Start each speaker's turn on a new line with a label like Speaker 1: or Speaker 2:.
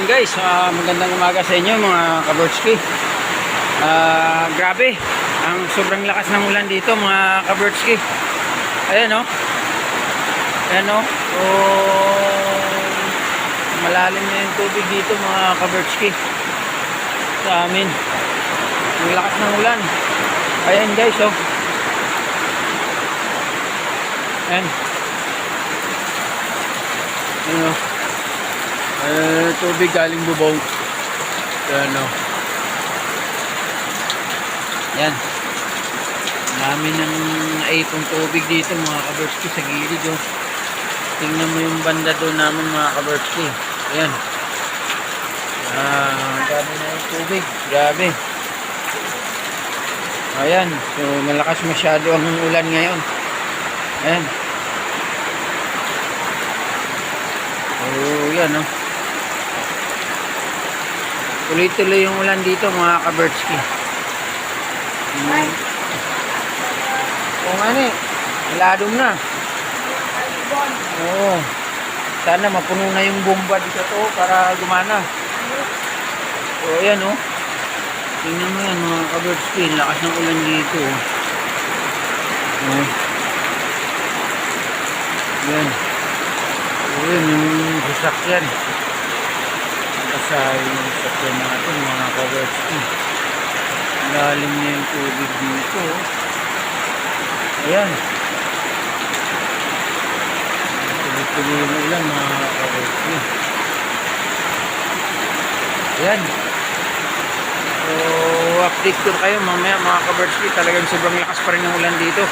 Speaker 1: Ayun guys, magandang umaga sa inyo mga kabirdski. Grabe, ang sobrang lakas ng ulan dito mga kabirdski. Ayan o. Ayan o. Malalim na yung tubig dito mga kabirdski. Sa amin. Ang lakas ng ulan. Ayan guys o. Ayan. Ayan o. Tubig galing Bubong. Ayan o. Yan. Namin ng naipong tubig dito mga kabirdski sa gilid o. Tingnan mo yung banda doon namin mga kabirdski. Ayan. Dami na yung tubig. Grabe. Ayan. So malakas masyado ang ulan ngayon. Ayan. Yan o. Tuloy-tuloy yung ulan dito mga kabirdski. Oo nga ni. Iladom na. Oo. Sana mapuno na yung bomba dito to para gumana. So ayan o. Tingnan mo yan mga kabirdski. Lakas ng ulan dito o. Yan. Ayan yung sasakyan. Kasay yung sasakyan natin mga kabirdski. Lalim na yung tubig dito. Ayan. Tuloy-tuloy yung ulan mga kabirdski. Ayan. So update ko kayo mamaya mga kabirdski. Talagang sobrang lakas pa rin ng ulan dito.